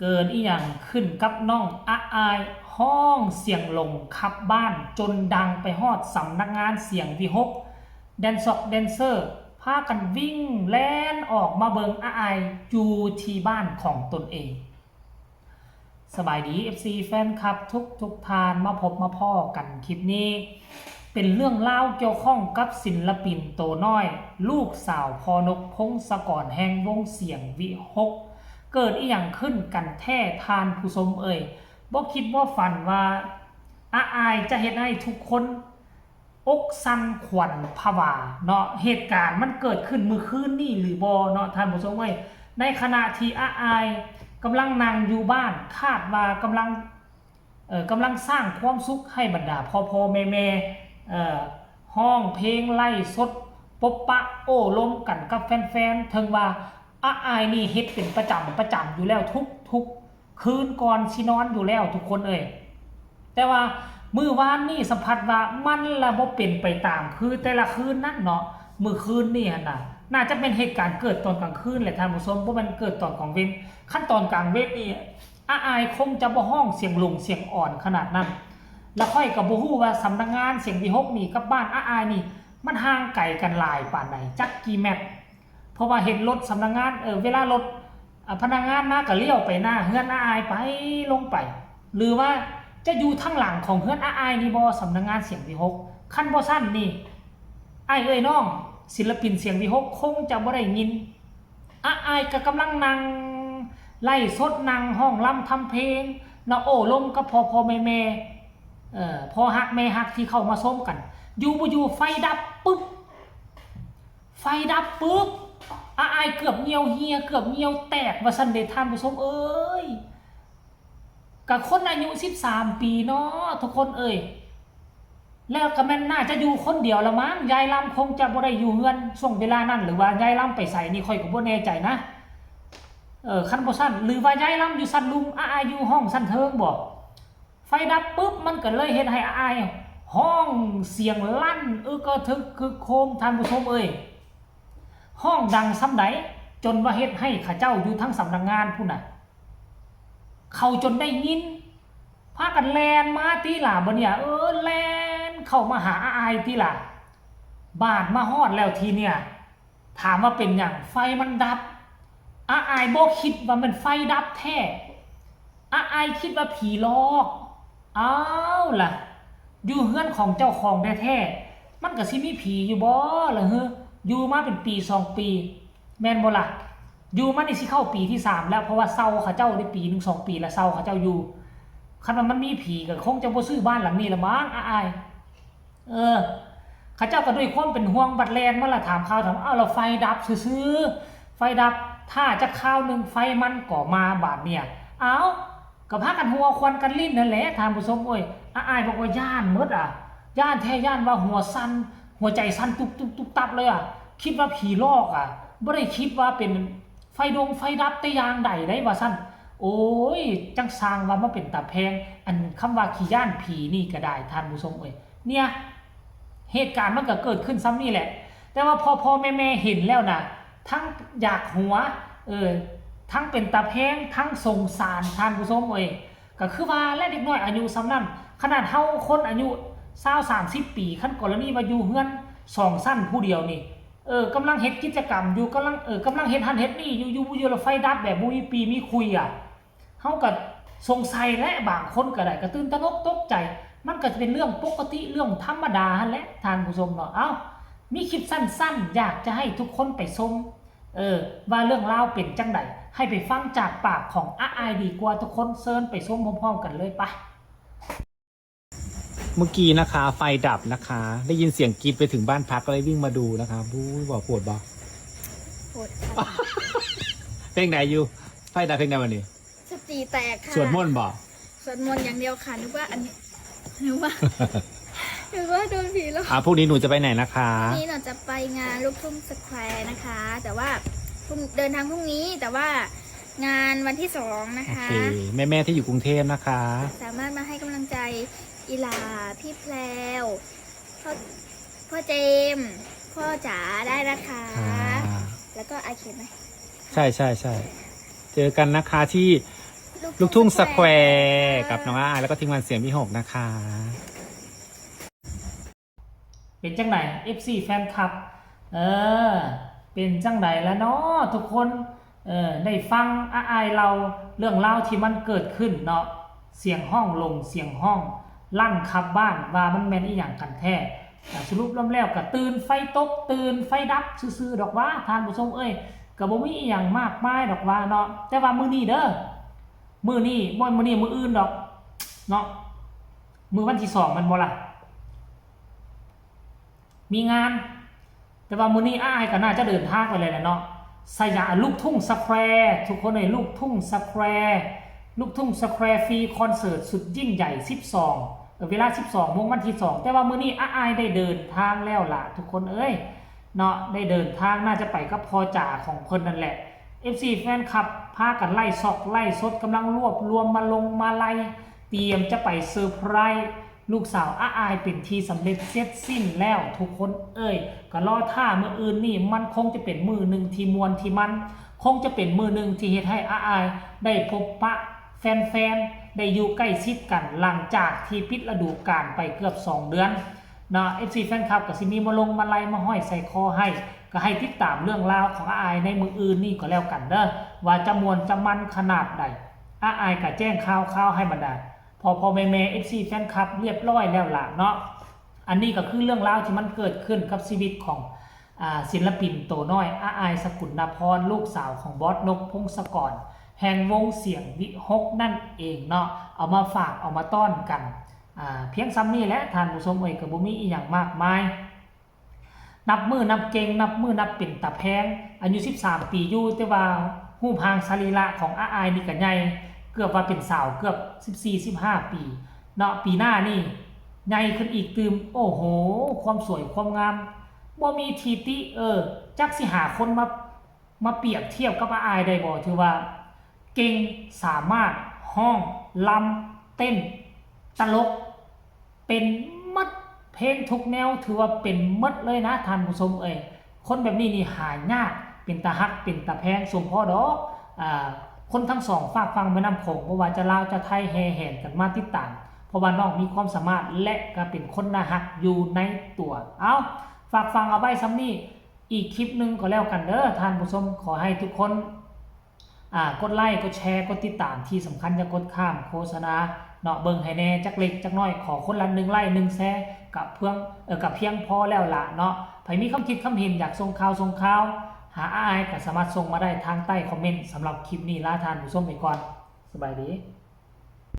เกิดอีหยังขึ้นกับน้องอาอายห้องเสียงลงขับบ้านจนดังไปฮอดสำนักงานเสียงวิหกแดนเซอร์พากันวิ่งแล่นออกมาเบิงอาอายอยู่ที่บ้านของตนเองสบายดี FC แฟนคลับทุกทานมาพบมาพ่อกันคลิปนี้เป็นเรื่องเล่าเกี่ยวข้องกับศิลปินโตน้อยลูกสาวพอนกพงศกรแห่งวงเสียงวิหกเกิดอีหยังขึ้นกันแท้ทานผู้ชมบ่คิดว่าฝันว่าอาอายจะเฮ็ดให้ทุกคนอกสั่นขวัญผวาเนาะเหตุการณ์มันเกิดขึ้นมื้อคืนนี้หรือบ่เนาะท่านผู้ชมในขณะที่อาอายกำลังนั่งอยู่บ้านคาดว่ากำลังสร้างความสุขให้บรรดาพ่อแม่ห้องเพลงไล่สดปบปะโอ้ล้มกันกับแฟนๆถึงว่าอาอายนี่เฮ็ดเป็นประจำอยู่แล้วทุกคืนก่อนสินอนอยู่แล้วทุกคนแต่ว่ามื้อวานนี่สัมผัสว่ามันละบ่เป็นไปตามคือแต่ละคืนนั้นเนาะมื้อคืนนี่หั่นน่ะน่าจะเป็นเหตุการณ์เกิดตอนกลางคืนแหละท่านผู้ชมบ่แม่นเกิดตอนกลางเว้นขั้นตอนกลางเว้นนี่อาอายคงจะบ่ห้องเสียงลุงเสียงอ่อนขนาดนั้นแล้วค่อยก็บ่ฮู้ว่าสำนักงานเสียงวิหกนี่กับบ้านอาอายนี่มันห่างไกลกันหลายปานใดจักกี่เมตรเพราะว่าเห็นรถสำนักงานเวลารถพนักงานมาก็เลี้ยวไปหน้าเฮือนอาอายไปลงไปหรือว่าจะอยู่ทางหลังของเฮือนอาอายนี่บ่สำนักงานเสียงวิหกคันบ่ซั่นนี่อ้ายน้องศิลปินเสียงวิหกคงจะบ่ได้ยินอาอายก็กำลังนั่งไล่สดนั่งห้องรำทำเพลงนะโอ้ลมกับพ่อแม่พอฮักแม่ฮักที่เข้ามาส้มกันอยู่บ่อยู่ไฟดับปึ๊บอาอายเกือบเหี่ยวเหียเกือบเหี่ยวแตกว่าซั่นเด้ท่านผู้ชมกับคนอายุ13ปีเนาะทุกคนแล้วก็แม่นน่าจะอยู่คนเดียวละมั้งยายลำคงจะบ่ได้อยู่เฮือนช่วงเวลานั้นหรือว่ายายลำไปใส่นี่ค่อยก็บ่แน่ใจนะคันบ่ซั่นหรือว่ายายลำอยู่ซั่นลุมอาอยู่ห้องซั่นเทิงบ่ไฟดับปุ๊บมันก็เลยเฮ็ดให้อายห้องเสียงลั่นก็ทึกคือโคมท่านผู้ชมห้องดังซ้ำใดจนว่าเฮ็ดให้ข้าเจ้าอยู่ทั้งสำนักงานพุ่นน่ะเขาจนได้ยินพากันแลนมาตีหล่าบ่เนี่ยแลนเข้ามาหาอายตีหล่าบ้านมาฮอดแล้วทีเนี่ยถามว่าเป็นหยังไฟมันดับอายบ่คิดว่ามันไฟดับแท้อายคิดว่าผีหลอกอ้าวล่ะอยู่เฮือนของเจ้าของแท้ๆมันก็สิมีผีอยู่บ่ล่ะอยู่มาเป็นปี2ปีแม่นบ่ล่ะอยู่มานี่สิเข้าปีที่3แล้วเพราะว่าเซาเขาเจ้าได้ปี1 2ปีแล้วเซาเขาเจ้าอยู่คันว่ามันมีผีก็คงจะบ่ซื้อบ้านหลังนี้ละมั้งอายเขาเจ้าก็ด้วยความเป็นห่วงบัดแลนมาล่ะถามข่าวถามเราไฟดับซื่อๆไฟดับถ้าจะข้าวนึงไฟมันก็มาบาดเนี่ยก็พากันหัวควันกันลิ้นนั่นแหละท่านผู้ชมอายบอกว่าย่านหมดย่านแท้ย่านว่าหัวสั่นหัวใจสั่นตุบตับเลยคิดว่าผีหลอกบ่ได้คิดว่าเป็นไฟดับแต่อย่างใดได้ว่าซั่นโอ้ยจังสร้างว่ามันเป็นตาแพงอันคำว่าขี้ย่านผีนี่ก็ได้ท่านผู้ชมเนี่ยเหตุการณ์มันก็เกิดขึ้นซ้ำนี่แหละแต่ว่าพ่อแม่เห็นแล้วนะทั้งอยากหัวทั้งเป็นตาแพงทั้งสงสารท่านผู้ชมก็คือว่าและเด็กน้อยอายุซ้ำนั้นขนาดเฮาคนอายุ20-30 ปีขั้นกรณีว่าอยู่เฮือน2สั้นผู้เดียวนี่กำลังเฮ็ดกิจกรรมอยู่กำลังเฮ็ดหันเฮ็ดนี่อยู่แล้วไฟดับแบบบ่มีปีมีคุยเฮาก็สงสัยและบางคนก็ได้ก็ตื่นตระหนกตกใจมันก็จะเป็นเรื่องปกติเรื่องธรรมดาหั่นแหละท่านผู้ชมเนาะมีคลิปสั้นๆอยากจะให้ทุกคนไปชมว่าเรื่องราวเป็นจังไดให้ไปฟังจากปากของอาอายดีกว่าทุกคนเชิญไปชมพร้อมๆกันเลยไปเมื่อกี้นะคะไฟดับนะคะได้ยินเสียงกรีดไปถึงบ้านพักก็เลยวิ่งมาดูนะคะบู๊บอกปวดบ่ปวดค่ะ เพลงไหนอยู่ไฟดับเพลงไหนวันนี้สติแตกค่ะสวดมนต์บ่สวดมนต์อย่างเดียวค่ะนึกว่าอันนี้นึกว่าโดนผีแล้วพรุ่งนี้หนูจะไปไหนนะคะนี่เราจะไปงานลูกทุ่งสแควร์นะคะแต่ว่าเดินทางพรุ่งนี้แต่ว่างานวันที่2นะคะโอเคแม่ที่อยู่กรุงเทพนะคะสามารถมาให้กำลังใจอีหลาพี่แพรวพ่อเจมพ่อจ๋าได้นะคะแล้วก็อาเขียนไหมใช่เจอกันนะคะที่ ลูกทุ่งสแควร์กับน้องอาแล้วก็ทีมงานเสียงวิหกนะคะ เป็นจังไหน FC แฟนคลับเป็นจังไหนแล้วเนาะทุกคนได้ฟังอาอายเราเรื่องราวที่มันเกิดขึ้นเนาะเสียงห้องลงเสียงห้องลั่นขับบ้านว่ามันแม่นอีหยังกันแท้สรุปแล้วก็ตื่นไฟตกตื่นไฟดับซื่อๆดอกว่าท่านผู้ชมก็บ่มีอีหยังมากมายดอกว่าเนาะแต่ว่ามื้อนี้เด้อมื้อนี้บ่มื้อนี้มื้ออื่นดอกเนาะมื้อวันที่2มันบ่ล่ะมีงานแต่ว่ามื้อนี้อ้ายก็น่าจะเดินทางไปเลยแหละเนาะสยามลูกทุ่งสแควร์ทุกคนลูกทุ่งสแควร์ลูกทุ่งสแควร์ฟรีคอนเสิร์ตสุดยิ่งใหญ่12เวลา12โมงวันที่2แต่ว่ามื้อนี้อ้ายได้เดินทางแล้วล่ะทุกคนเนาะได้เดินทางน่าจะไปกับพ่อจ๋าของเพิ่นนั่นแหละ FC แฟนคลับพากันไล่ซอกไล่สดกำลังรวบรวมมาลงมาไล่เตรียมจะไปเซอร์ไพรส์ลูกสาวอาอายเป็นทีสำเร็จเสร็จสิ้นแล้วทุกคนก็รอท่ามื้ออื่นนี่มันคงจะเป็นมื้อนึงที่มวลที่มันคงจะเป็นมื้อนึงที่เฮ็ดให้อาอายได้พบปะแฟนๆได้อยู่ใกล้ชิดกันหลังจากที่ปิดฤดูกาลไปเกือบ2เดือนเนาะ FC แฟนคลับก็สิมีมาลงมาไล่มาห้อยใส่คอให้ก็ให้ติดตามเรื่องราวของอาอายในมื้ออื่นนี่ก็แล้วกันเด้อว่าจะมวลจะมันขนาดใดอาอายก็แจ้งข่าวให้บรรดาพอแม่ FC แฟนคลับเรียบร้อยแล้วล่ะเนาะอันนี้ก็คือเรื่องราวที่มันเกิดขึ้นกับชีวิตของศิลปินโตน้อยอาอายสกุลนพรลูกสาวของบอสนกพงศกรแห่งวงเสียงวิหกนั่นเองเนาะเอามาฝากเอามาต้อนกันเพียงซ้ำนี้แหละท่านผู้ชมก็บ่มีอีหยังมากมายนับมือนับเก่งนับมือนับเป็นตาแพงอายุ13ปีอยู่แต่ว่ารูปร่างสรีระของอาอายนี่ก็ใหญ่เกือบว่าเป็นสาวเกือบ14-15 ปีเนาะปีหน้านี่ใหญ่ขึ้นอีกตืมโอ้โหความสวยความงามบ่มีทีติจักสิหาคนมาเปรียบเทียบกับอาอายได้บ่ถือว่าเก่งสามารถห้องลำเต้นตลกเป็นมัดเพลงทุกแนวถือว่าเป็นมัดเลยนะท่านผู้ชมคนแบบนี้นี่หายากเป็นตาฮักเป็นตาแพงสมพอดอกคนทั้งสองฝากฟังแม่น้ำโขงบ่ว่าจะลาวจะไทยแห่แห่กันมาติดตามเพราะว่าน้องมีความสามารถและก็เป็นคนน่าฮักอยู่ในตัวเอาฝากฟังเอาไว้ซ้ำนี้อีกคลิปนึงก็แล้วกันเด้อท่านผู้ชมขอให้ทุกคนกดไลค์กดแชร์กดติดตามที่สำคัญอย่ากดข้ามโฆษณาเนาะเบิ่งให้แน่จักเล็กจักน้อยขอคนละ1 ไลค์1 แชร์กับเพียงพอแล้วล่ะเนาะใครมีคำคิดคำเห็นอยากส่งข่าวหาอ้ายก็สามารถส่งมาได้ทางใต้คอมเมนต์สำหรับคลิปนี้ลาท่านผู้ชมไปก่อนสบายดี